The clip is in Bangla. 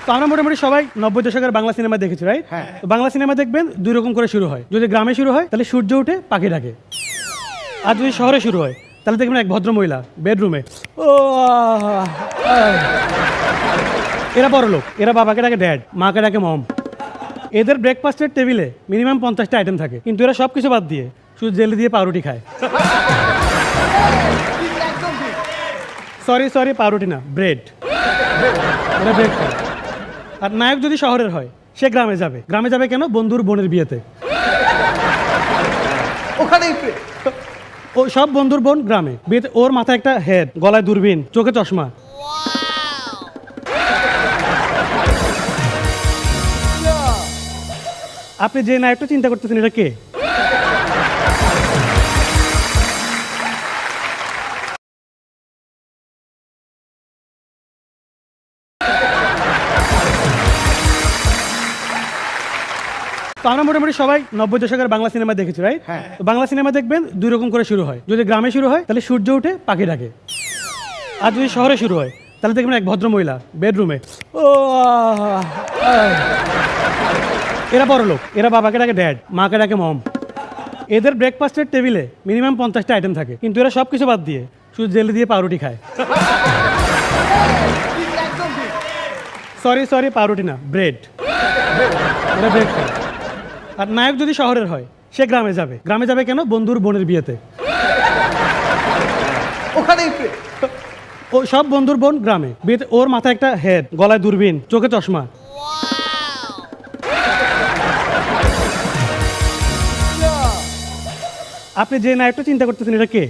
তো আমরা মোটামুটি সবাই 90 দশকের বাংলা সিনেমা দেখেছি, রাইট? তো বাংলা সিনেমা দেখবেন দুই রকম করে শুরু হয়। যদি গ্রামে শুরু হয় তাহলে সূর্য উঠে পাখি ডাকে, আর যদি শহরে শুরু হয় তাহলে দেখবেন এক ভদ্র মহিলা বেডরুমে ও এরা বড় লোক, এরা বাবাকে ডাকে ড্যাড, মাকে ডাকে মম। এদের ব্রেকফাস্টের টেবিলে মিনিমাম 50টা আইটেম থাকে, কিন্তু এরা সব কিছু বাদ দিয়ে শুধু জেলি দিয়ে পাউরুটি খায়। সরি পাউরুটি না, ব্রেড। এরা ব্রেড খায়। আর নায়ক যদি শহরের হয় সে গ্রামে যাবে। গ্রামে যাবে কেন? বন্ধুর বোনের বিয়েতে। ওখানেই ও সব বন্ধুর বোন গ্রামে, বিয়েতে ওর মাথায় একটা হেড, গলায় দূরবীন, চোখে চশমা। আপনি যে নায়কটা চিন্তা করতেছেন এটা কে? তো আমরা মোটামুটি সবাই 90 দশকের বাংলা সিনেমা দেখেছি, রাইট? তো বাংলা সিনেমা দেখবেন দুই রকম করে শুরু হয়। যদি গ্রামে শুরু হয় তাহলে সূর্য উঠে পাখি ডাকে, আর যদি শহরে শুরু হয় তাহলে দেখবেন এক ভদ্র মহিলা বেডরুমে ও এরা বড় লোক, এরা বাবাকে ডাকে ড্যাড, মাকে ডাকে মম। এদের ব্রেকফাস্টের টেবিলে মিনিমাম 50টা আইটেম থাকে, কিন্তু এরা সব কিছু বাদ দিয়ে শুধু জেলি দিয়ে পাউরুটি খায়। সরি পাউরুটি না, ব্রেড। এরা ব্রেড খায়। আর নায়ক যদি শহরের হয় সে গ্রামে যাবে। গ্রামে যাবে কেন? বন্ধুর বোনের বিয়েতে। ওখানেই ও সব বন্ধুর বোন গ্রামে, বিয়েতে ওর মাথায় একটা হেড, গলায় দূরবীন, চোখে চশমা। আপনি যে নায়কটা চিন্তা করতেছেন এটা কে?